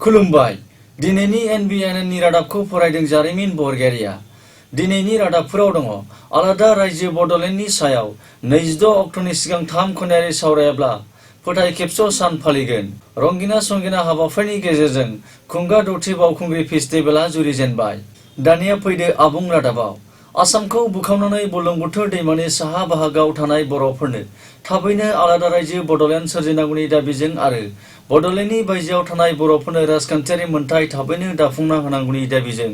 खुलुमबाय दिनैनि NBN नि रादाबखौ फरायदों जारिमिन बरगयारिया दिनैनि रादाबफोराव दङ आलादा रायजो बडलेण्डनि सायाव 26 अक्ट'नि सिगां 3 खनायारि सावरायाब्ला फोथाय खेबस' सान फालिगोन रंगिना संगिना हाबाफारिनि गेजेरजों खुंगा दौथि बावखुंग्रि फेस्टिभेलआ जुरिजेनबाय दानिया फैदो आबुं रादाबाव आसामखौ बुखावनानै बुरलुंबुथुर दैमानि साहा बाहागोआव थानाय बर'फोरनो थाबैनो आलादा रायजो बडलेण्ड सोरजिनांगौनि दाबिजों आरो बडलेण्डनि बायजोआव थानाय बर'फोरनो राजखान्थियारि मोनथाय थाबैनो दाफुंना होनांगौनि दाबिजों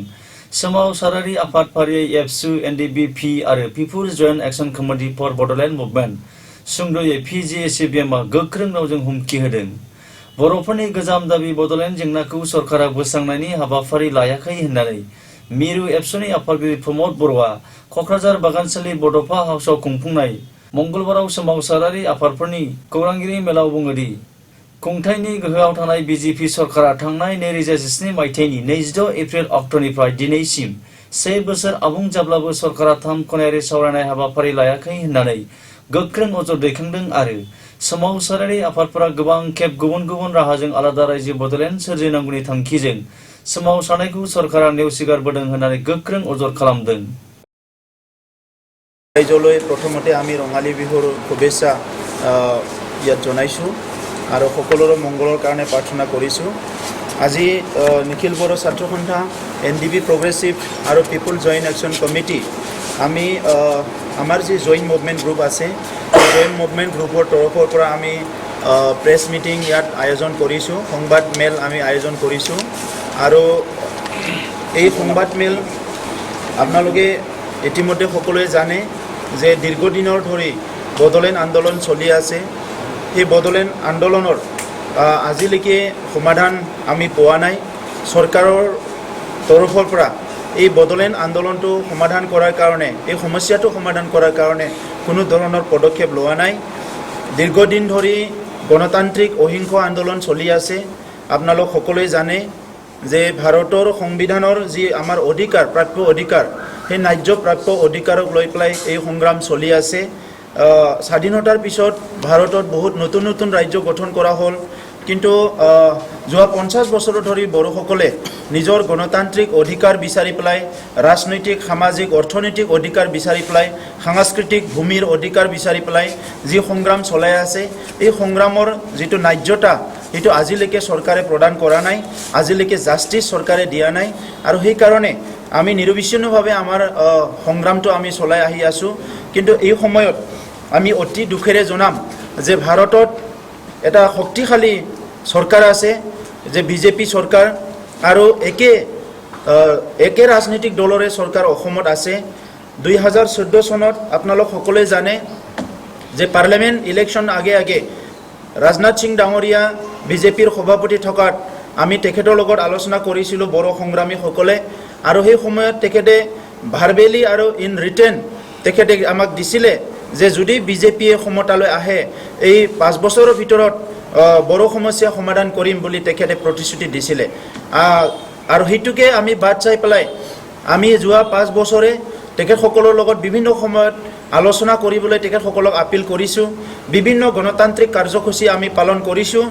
सोमावसारारि आफाद फारियै एबसु NDBP आरो पिपुल्स जयेन्ट एक्शन कमिटि फर बडलेण्ड मुभमेन्ट सुंद'यै PGACBM गोख्रों रावजों हुमखि होदों बर'फोरनि गोजाम दाबि बडलेण्ड जेंनाखौ सरकारा बोस्रांनायनि हाबाफारि लायाखै होननानै मिरु एबसुनि आफादगिरि प्रमद बर'आ क'क्राझार बागानसालि बड'फा हाउसआव खुंफुंनाय मंगलबाराव सोमावसारारि आफादफोरनि खौरांगिरि मेलाव बुङोदि खुंथायनि गोहोआव थानाय BJP सरकारा थांनाय 2017 मायथाइनि 26 एप्रिल अक्ट'निफ्राय दिनैसिम 1 बोसोर आबुं जाब्लाबो सरकारा 3 खनायारि सावरायनाय हाबाफारि लायाखै होननानै गोख्रों अजद दैखांदों आरो सोमावसारारि आफादफोरा गोबां खेब गुबुन गुबुन राहाजों आलादा रायजो बडलेण्ड सोरजिनांगौनि थांखिजों सोमावसारनायखौ सरकारा नेवसिगारबोदों होननानै गोख्रों अजद खालामदों। रायजोলৈ प्रथमते आमी रङाলী बिहुर शुभेच्छा ইয়াত জনাইছো আৰু সকলোৰে মংগলৰ কাৰণে প্ৰাৰ্থনা কৰিছো। আজি নিখিল বড়ো ছাত্ৰ সন্থা NDB প্ৰগ্ৰেছিভ আৰু পিপুল জইণ্ট একশ্যন কমিটি আমি আমাৰ যি জইণ্ট মুভমেণ্ট গ্ৰুপ আছে জইণ্ট মুভমেণ্ট গ্ৰুপৰ তৰফৰ পৰা আমি প্ৰেছ মিটিং ইয়াত আয়োজন কৰিছো সংবাদ মেল আমি আয়োজন কৰিছো আৰু এই সংবাদ মেল আপোনালোকে ইতিমধ্যে সকলোৱে জানে যে দীৰ্ঘদিনৰ ধৰি বডলেণ্ড আন্দোলন চলি আছে এই বডলেণ্ড আন্দোলনৰ আজিলৈকে সমাধান আমি পোৱা নাই চৰকাৰৰ তৰফৰ পৰা এই বডলেণ্ড আন্দোলনটো সমাধান কৰাৰ কাৰণে এই সমস্যাটো সমাধান কৰাৰ কাৰণে কোনো ধৰণৰ পদক্ষেপ লোৱা নাই দীৰ্ঘদিন ধৰি গণতান্ত্ৰিক অহিংস আন্দোলন চলি আছে আপোনালোক সকলোৱে জানে যে ভাৰতৰ সংবিধানৰ যি আমাৰ অধিকাৰ প্ৰাপ্য অধিকাৰ সেই ন্যায্য প্ৰাপ্য অধিকাৰক লৈ পেলাই এই সংগ্ৰাম চলি আছে স্বাধীনতাৰ পিছত ভাৰতত বহুত নতুন নতুন ৰাজ্য গঠন কৰা হ'ল কিন্তু যোৱা 50 বছৰ ধৰি বড়োসকলে নিজৰ গণতান্ত্ৰিক অধিকাৰ বিচাৰি পেলাই ৰাজনৈতিক সামাজিক অৰ্থনৈতিক অধিকাৰ বিচাৰি পেলাই সাংস্কৃতিক ভূমিৰ অধিকাৰ বিচাৰি পেলাই যি সংগ্ৰাম চলাই আছে এই সংগ্ৰামৰ যিটো ন্যায্যতা এটো আজিলৈকে চৰকাৰে প্ৰদান কৰা নাই আজিলৈকে জাস্টিস চৰকাৰে দিয়া নাই আৰু সেই কাৰণে আমি নিৰবিচ্ছিন্নভাৱে আমাৰ সংগ্ৰামটো আমি চলাই আহি আছো কিন্তু এই সময়ত আমি অতি দুখেৰে জনাম যে ভাৰতত এটা শক্তিশালী চৰকাৰ আছে যে BJP চৰকাৰ আৰু একে ৰাজনৈতিক দলৰে চৰকাৰ অসমত আছে 2014 চনত আপোনালোক সকলোৱে জানে যে পাৰ্লিমেণ্ট ইলেকশ্যন আগে ৰাজনাথ সিং ডাঙৰীয়া BJPৰ সভাপতি থকাত আমি তেখেতৰ লগত আলোচনা কৰিছিলো বড়ো সংগ্ৰামী সকলে আৰু সেই সময়ত তেখেতে ভাৰবেলি আৰু ইন ৰিটেন তেখেতে আমাক দিছিলে যে যদি BJPয়ে ক্ষমতালৈ আহে এই 5 বছৰৰ ভিতৰত বড়ো সমস্যা সমাধান কৰিম বুলি তেখেতে প্ৰতিশ্ৰুতি দিছিলে আৰু হেতুকে আমি বাদ চাই পেলাই আমি যোৱা 5 বছৰে তেখেতসকলৰ লগত বিভিন্ন সময়ত আলোচনা কৰিবলৈ তেখেতসকলক আপিল কৰিছো বিভিন্ন গণতান্ত্ৰিক কাৰ্যসূচী আমি পালন কৰিছো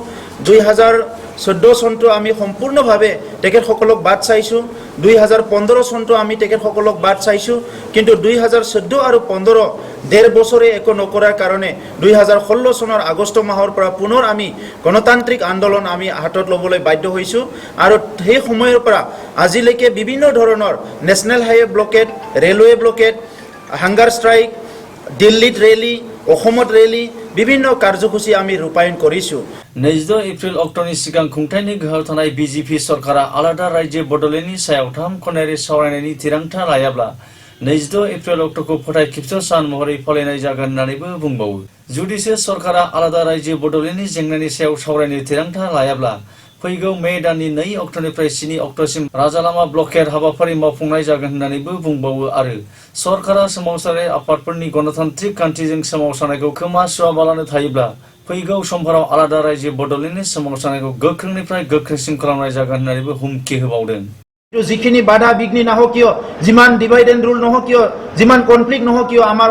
2014 চনটো আমি সম্পূৰ্ণভাৱে তেখেতসকলক বাদ চাইছো 2015 চনটো আমি তেখেতসকলক বাদ চাইছো কিন্তু 2014 আৰু 15 ডেৰ বছৰে একো নকৰাৰ কাৰণে 2016 চনৰ আগষ্ট মাহৰ পৰা পুনৰ আমি গণতান্ত্ৰিক আন্দোলন আমি হাতত ল'বলৈ বাধ্য হৈছো আৰু সেই সময়ৰ পৰা আজিলৈকে বিভিন্ন ধৰণৰ national highway blockade railway blockade hunger strike দিল্লীত ৰেলী অসমত ৰেলী বিভিন্ন কাৰ্যসূচী আমি ৰূপায়ণ কৰিছো 26 एप्रिल अक्ट'नि सिगां खुंथायनि गोहोआव थानाय BJP सरकारा आलादा रायजो बडलेण्डनि सायाव 3 खनायारि सावरायनायनि थिरांथा लायाब्ला 26 एप्रिल अक्ट'खौ फोथाय खेबस' सान महरै फालिनाय जागोन होननानैबो बुंबावो जुदिसो सरकारा आलादा रायजो बडलेण्डनि जेंनानि सायाव सावरायनो थिरांथा लायाब्ला फैगौ मे दाननि 2 अक्ट'निफ्राय 7 अक्ट'सिम राजालामा ब्लकेट हाबाफारि मावफुंनाय जागोन होननानैबो बुंबावो आरो सरकारा सोमावसारारि आफादफोरनि गणतान्त्रिक खान्थिजों सोमावसारनायखौ खोमा सुवाबालानो थायोब्ला फैगौ समफोराव आलादा रायजो बडलेण्डनि सोमावसारनायखौ गोख्रोंनिफ्राय गोख्रैसिन खालामनाय जागोन होननानैबो हुमखि होबावदों যিখিনি বাধা বিঘ্নি নহওক কিয় যিমান ডিভাইড এণ্ড ৰুল নহওক কিয় যিমান কনফ্লিক্ট নহওক কিয় আমাৰ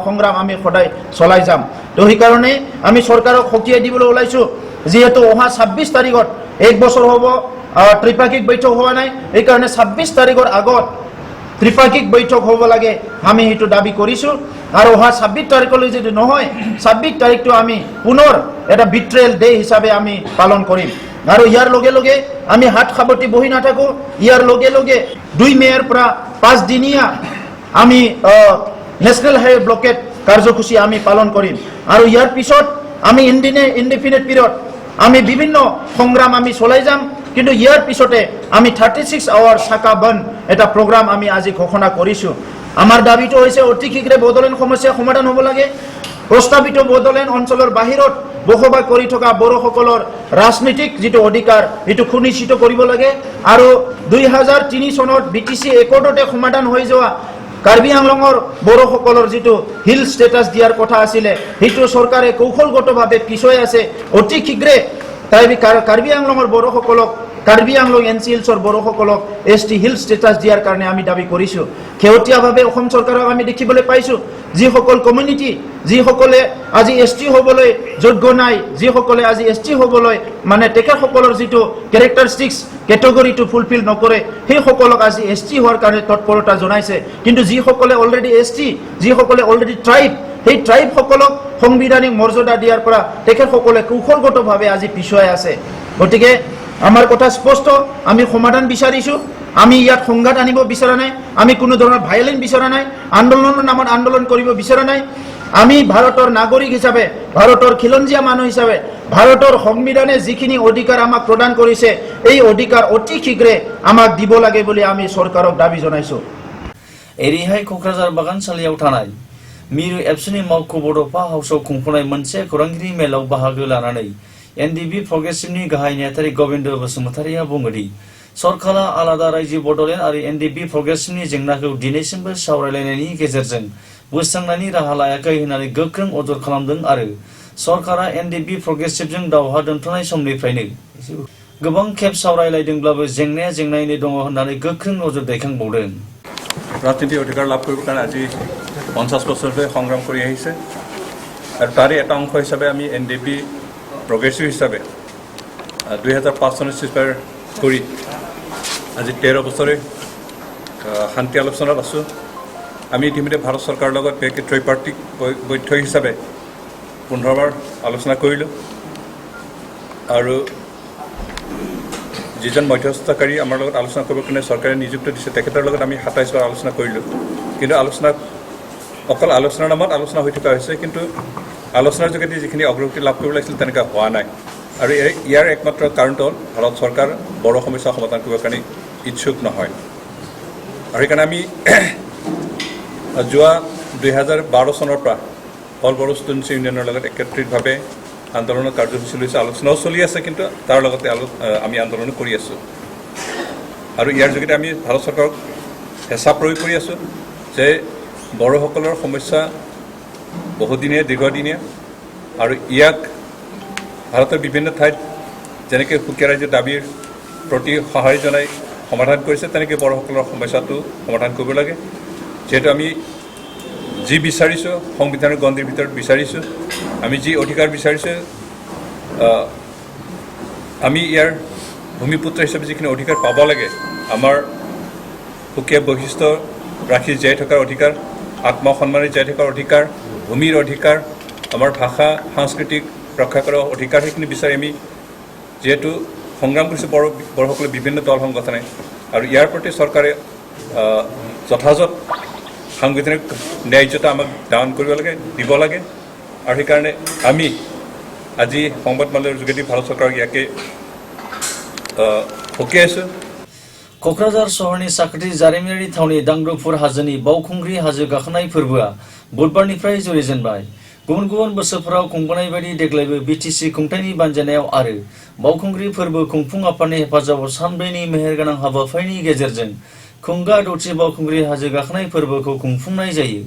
সংগ্ৰাম আমি সদায় চলাই যাম তো সেই কাৰণে আমি চৰকাৰক সকীয়াই দিবলৈ ওলাইছো যেহেতু অহা 26 তাৰিখত 1 বছৰ হ'ব ত্ৰিপাক্ষিক বৈঠক হোৱা নাই এইকাৰণে 26 তাৰিখৰ আগত ত্ৰিপাক্ষিক বৈঠক হ'ব লাগে আমি সেইটো দাবী কৰিছো আৰু অহা 26 তাৰিখলৈ যদি নহয় 26 তাৰিখটো আমি পুনৰ এটা বিট্ৰেল ডে হিচাপে আমি পালন কৰিম আৰু ইয়াৰ লগে লগে আমি হাত খাবতি বহি নাথাকো ইয়াৰ লগে লগে 2 মেৰ পৰা 5 দিনীয়া আমি নেশ্যনেল হাইৱে ব্লকেট কাৰ্যসূচী আমি পালন কৰিম আৰু ইয়াৰ পিছত আমি ইনডিফিনিট পিৰিয়ড আমি বিভিন্ন সংগ্ৰাম আমি চলাই যাম কিন্তু ইয়াৰ পিছতে আমি 36 আৱাৰ চাকা বন্ধ এটা প্ৰগ্ৰাম আমি আজি ঘোষণা কৰিছো আমাৰ দাবীটো হৈছে অতি শীঘ্ৰে বড়োলেণ্ড সমস্যা সমাধান হ'ব লাগে প্ৰস্তাৱিত বড়োলেণ্ড অঞ্চলৰ বাহিৰত বসবাস কৰি থকা বড়োসকলৰ ৰাজনৈতিক যিটো অধিকাৰ এইটো সুনিশ্চিত কৰিব লাগে আৰু 2003 চনত বিটিচি একৰ্ডতে সমাধান হৈ যোৱা কাৰ্বি আংলঙৰ বড়োসকলৰ যিটো হিল ষ্টেটাছ দিয়াৰ কথা আছিলে সেইটো চৰকাৰে কৌশলগতভাৱে পিছুৱাই আছে অতি শীঘ্ৰে কাৰ্বি আংলঙৰ বড়োসকলক কাৰ্বি আংলং এনচিএলছৰ বড়োসকলক এছটি হিল ষ্টেটাছ দিয়াৰ কাৰণে আমি দাবী কৰিছো খেউতীয়াভাৱে অসম চৰকাৰক আমি দেখিবলৈ পাইছো যিসকল কমিউনিটি যিসকলে আজি এছটি হ'বলৈ যোগ্য নাই যিসকলে আজি এছটি হ'বলৈ মানে তেখেতসকলৰ যিটো কেৰেক্টাৰিষ্টিক্স কেটেগৰীটো ফুলফিল নকৰে সেইসকলক আজি এছটি হোৱাৰ কাৰণে তৎপৰতা জনাইছে কিন্তু যিসকলে অলৰেডি এছটি যিসকলে অলৰেডি ট্ৰাইব সেই ট্ৰাইবসকলক সংবিধানিক মৰ্যাদা দিয়াৰ পৰা তেখেতসকলে কৌশলগতভাৱে আজি পিছুৱাই আছে গতিকে আমাৰ কথা স্পষ্ট আমি সমাধান বিচাৰিছো আমি ইয়াত সংঘাত আনিব বিচৰা নাই আমি কোনো ধৰণৰ ভায়োলেন্স বিচৰা নাই আন্দোলনৰ নামত আন্দোলন কৰিব বিচৰা নাই আমি ভাৰতৰ নাগৰিক হিচাপে ভাৰতৰ খিলঞ্জীয়া মানুহ হিচাপে ভাৰতৰ সংবিধানে যিখিনি অধিকাৰ আমাক প্ৰদান কৰিছে এই অধিকাৰ অতি শীঘ্ৰে আমাক দিব লাগে বুলি আমি চৰকাৰক দাবী জনাইছো एरिहाय क'क्राझार बागानसालियाव थानाय मिरु एबसुनि मावख' बड'फा हाउसआव खुंफुंनाय मोनसे खौरांगिरि मेलाव बाहागो लानानै एनडिबि प्रग्रेसिभनि गाहाय नेहाथारि गबिन्द बसुमतारिया बुङोदि सरकारा आलादा रायजो बड'लेण्ड आरो एनडिबि प्रग्रेसिभनि जेंनाखौ दिनैसिमबो सावरायलायनायनि गेजेरजों बोस्रांनायनि राहा लायाखै होननानै गोख्रों अजद खालामदों आरो सरकारा एनडिबि प्रग्रेसिभजों दावहा दोनथ'नाय समनिफ्रायनो गोबां खेब सावरायलायदोंब्लाबो जेंनाया जेंनायैनो दङ होननानै गोख्रों अजद दैखांबावदों ৰাজনীতি অধিকাৰ লাভ কৰিবৰ কাৰণে আজি 50 বছৰ ধৰি সংগ্ৰাম কৰি আহিছে আৰু তাৰে এটা অংশ হিচাপে আমি এনডিবি প্ৰগ্ৰেছিভ হিচাপে 2005 চনত চিজফায়াৰ কৰি আজি 13 বছৰে শান্তি আলোচনাত আছোঁ আমি ইতিমধ্যে ভাৰত চৰকাৰৰ লগত ত্ৰিপাক্ষিক বৈঠক হিচাপে 15 বাৰ আলোচনা কৰিলোঁ আৰু যিজন মধ্যস্থতাকাৰী আমাৰ লগত আলোচনা কৰিবৰ কাৰণে চৰকাৰে নিযুক্তি দিছে তেখেতৰ লগত আমি 27 বাৰ আলোচনা কৰিলোঁ কিন্তু অকল আলোচনাৰ নামত আলোচনা হৈ থকা হৈছে কিন্তু আলোচনাৰ যোগেদি যিখিনি অগ্ৰগতি লাভ কৰিব লাগিছিল তেনেকুৱা হোৱা নাই আৰু ইয়াৰ একমাত্ৰ কাৰণটো হ'ল ভাৰত চৰকাৰ বড়ো সমস্যা সমাধান কৰিবৰ কাৰণে ইচ্ছুক নহয় আৰু সেইকাৰণে আমি যোৱা 2012 চনৰ পৰা অল বড়ো ষ্টুডেণ্টছ ইউনিয়নৰ লগত একত্ৰিতভাৱে আন্দোলনৰ কাৰ্যসূচী লৈছে আলোচনাও চলি আছে কিন্তু তাৰ লগতে আমি আন্দোলন কৰি আছোঁ আৰু ইয়াৰ যোগেদি আমি ভাৰত চৰকাৰক হেঁচা প্ৰয়োগ কৰি আছোঁ যে বড়োসকলৰ সমস্যা বহুদিনীয়া দীৰ্ঘদিনীয়া আৰু ইয়াক ভাৰতৰ বিভিন্ন ঠাইত যেনেকৈ সুকীয়া ৰাজ্যৰ দাবীৰ প্ৰতি সঁহাৰি জনাই সমাধান কৰিছে তেনেকৈ বড়োসকলৰ সমস্যাটো সমাধান কৰিব লাগে যিহেতু আমি যি বিচাৰিছোঁ সংবিধানৰ গণ্ডিৰ ভিতৰত বিচাৰিছোঁ আমি যি অধিকাৰ বিচাৰিছোঁ আমি ইয়াৰ ভূমিপুত্ৰ হিচাপে যিখিনি অধিকাৰ পাব লাগে আমাৰ সুকীয়া বৈশিষ্ট্য ৰাখি জীয়াই থকাৰ অধিকাৰ আত্মসন্মানে জীয়াই থকাৰ অধিকাৰ ভূমিৰ অধিকাৰ আমাৰ ভাষা সাংস্কৃতিক ৰক্ষা কৰাৰ অধিকাৰ সেইখিনি বিচাৰি আমি যিহেতু সংগ্ৰাম কৰিছোঁ বড়োসকলে বিভিন্ন দল সংগঠনে আৰু ইয়াৰ প্ৰতি চৰকাৰে যথাযথ সাংবিধানিক ন্যায্যতা আমাক দান কৰিব লাগে দিব লাগে আৰু সেইকাৰণে আমি আজি সংবাদমেলৰ যোগেদি ভাৰত চৰকাৰক ইয়াকে সকীয়াইছোঁ क'क्राझार सहरनि साखाथि जारिमिनारि थावनि दांग्रोफुर हाजोनि बावखुंग्रि हाजो गाखोनाय फोरबोआ बुधबारनिफ्राय जुरिजेनबाय गुबुन गुबुन बोसोरफोराव खुंबोनाय बायदि देग्लायबो बिटिसि खुंथायनि बानजायनायाव आरो बावखुंग्रि फोरबो खुंफुं आफादनि हेफाजाबाव सानब्रैनि मेहेरगोनां हाबाफारिनि गेजेरजों खुंगा दौथि बावखुंग्रि हाजो गाखोनाय फोरबोखौ खुंफुंनाय जायो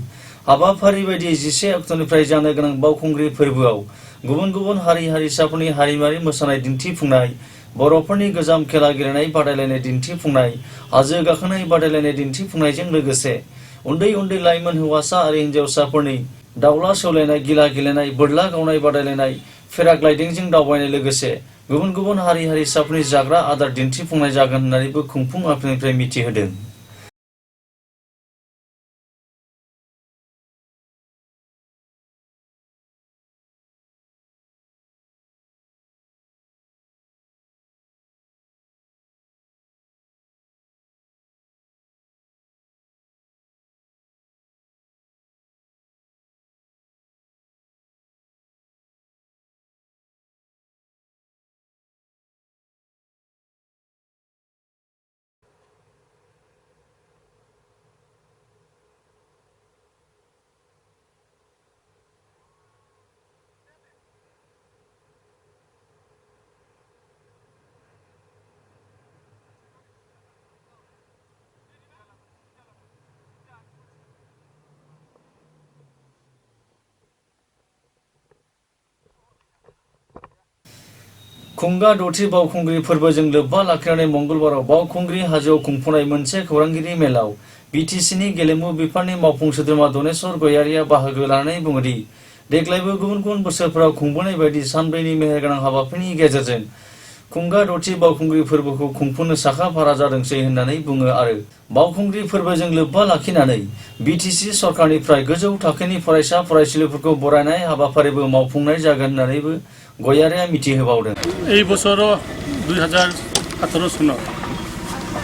हाबाफारि बायदि 11 अक्ट'निफ्राय जानो गोनां बावखुंग्रि फोरबोआव गुबुन गुबुन हारि हारिसाफोरनि हारिमुआरि मोसानाय दिन्थिफुंनाय बर'फोरनि गोजाम खेला गेलेनाय बादायलायनाय दिन्थिफुंनाय हाजो गाखोनाय बादायलायनाय दिन्थिफुंनायजों लोगोसे उन्दै उन्दै लाइमोन हौवासा आरो हिन्जावसाफोरनि दावला सौलायनाय गिला गेलेनाय बोरला गावनाय बादायलायनाय पेराग्लाइडिंजों दावबायनाय लोगोसे गुबुन गुबुन हारि हारिसाफोरनि जाग्रा आदार दिन्थिफुंनाय जागोन होननानैबो खुंफुं आफादनिफ्राय मिथिहोदों। खुंगा दथि बावखुंग्रि फोरबोजों लोब्बा लाखिनानै मंगलबाराव बावखुंग्रि हाजोआव खुंफुंनाय मोनसे खौरांगिरि मेलाव बिटिसिनि गेलेमु बिफाननि मावफुं सोद्रोमा दनेश्वर गयारिया बाहागो लानानै बुङोदि देग्लायबो गुबुन गुबुन बोसोरफोराव खुंबोनाय बायदि सानब्रैनि मेहेरगोनां हाबाफारिनि गेजेरजों खुंगा दथि बावखुंग्रि फोरबोखौ खुंफुंनो साखाफारा जादोंसै होननानै बुङो आरो बावखुंग्रि फोरबोजों लोब्बा लाखिनानै बिटिसि सरकारनिफ्राय गोजौ थाखोनि फरायसा फरायसुलिफोरखौ बरायनाय हाबाफारिबो मावफुंनाय जागोन होननानैबो गयारिया मिथिहोबावदों। এই বছৰ 2017 চনত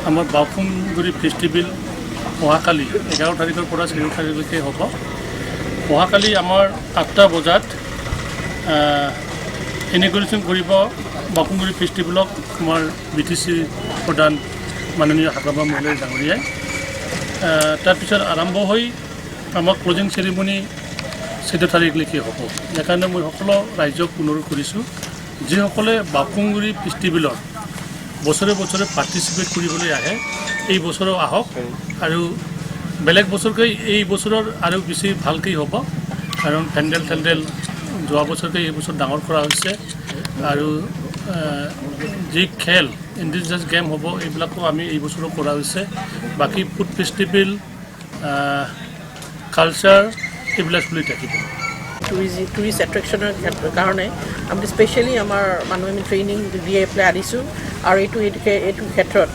আমাৰ বাউখুংগুৰি ফেষ্টিভেল অহাকালি 11 তাৰিখৰ পৰা 14 তাৰিখলৈকে হ'ব। অহাকালি আমাৰ 8টা বজাত ইনগ্ৰেশ্যন কৰিব বাউখুংগুৰি ফেষ্টিভেলক আমাৰ বিটিচি প্ৰধান মাননীয় হাগ্ৰামা মহোদয় ডাঙৰীয়াই। তাৰপিছত আৰম্ভ হৈ আমাৰ ক্লোজিং চেৰিমনি 14 তাৰিখলৈকে হ'ব। সেইকাৰণে মই সকলো ৰাইজক অনুৰোধ কৰিছোঁ যিসকলে বাউখুংগুৰি ফেষ্টিভেলত বছৰে বছৰে পাৰ্টিচিপেট কৰিবলৈ আহে এই বছৰো আহক আৰু বেলেগ বছৰকৈ এই বছৰৰ আৰু বেছি ভালকৈ হ'ব কাৰণ পেণ্ডেল টেণ্ডেল যোৱা বছৰকৈ এই বছৰ ডাঙৰ কৰা হৈছে আৰু যি খেল ইণ্ডিজিনাছ গেম হ'ব এইবিলাকো আমি এই বছৰো কৰা হৈছে। বাকী ফুড ফেষ্টিভেল কালচাৰ এইবিলাক চলি থাকিব। টুৰিষ্ট এট্ৰেকশ্যনৰ কাৰণে আমি স্পেচিয়েলি আমাৰ মানুহ আমি ট্ৰেইনিং দি পেলাই আনিছোঁ আৰু এইটো ক্ষেত্ৰত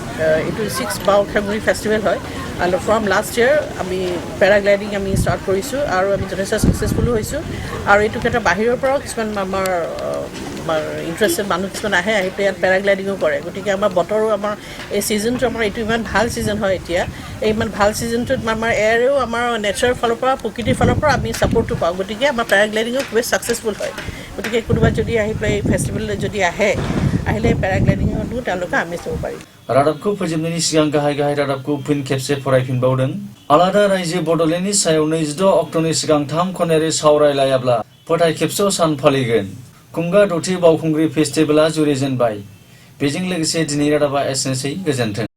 এইটো 6 বাউখুংগুৰি ফেষ্টিভেল হয় আৰু ফ্ৰম লাষ্ট ইয়েৰ আমি পেৰাগ্লাইডিং আমি ষ্টাৰ্ট কৰিছোঁ আৰু আমি যথেষ্ট ছাকচেছফুলো হৈছোঁ আৰু এইটো ক্ষেত্ৰত বাহিৰৰ পৰাও কিছুমান আমাৰ ইণ্টাৰেষ্টেড মানুহ কিছুমান আহি পেলাই ইয়াত পেৰাগ্লাইডিঙো কৰে। গতিকে আমাৰ বতৰো আমাৰ এই ছিজনটো আমাৰ এইটো ইমান ভাল ছিজন হয় এতিয়া এই ইমান ভাল ছিজনটোত আমাৰ এয়াৰেও আমাৰ নেচাৰৰ ফালৰ পৰা প্ৰকৃতিৰ ফালৰ পৰা আমি ছাপৰ্টটো পাওঁ। গতিকে আমাৰ পেৰাগ্লাইডিঙো খুবেই ছাকচেছফুল হয়। গতিকে কোনোবা যদি আহি পেলাই এই ফেষ্টিভেললৈ যদি আহিলে পেৰাগ্লাইডিঙতো তেওঁলোকে আমি চাব পাৰিম। रादाबखौ फोजोबनायनि सिगां गाहाय गाहाय रादाबखौ फिन खेबसे फरायफिनबावदों। आलादा रायजो बड'लेण्डनि सायाव 26 अक्ट'नि सिगां 3 खनायारि सावरायलायाब्ला फोथाय खेबस' सान फालिगोन। खुंगा दथि बावखुंग्रि फेस्टिभेला जुरिजेनबाय। बेजों लोगोसे दिनै रादाबा एसेनोसै। गोजोन्थों।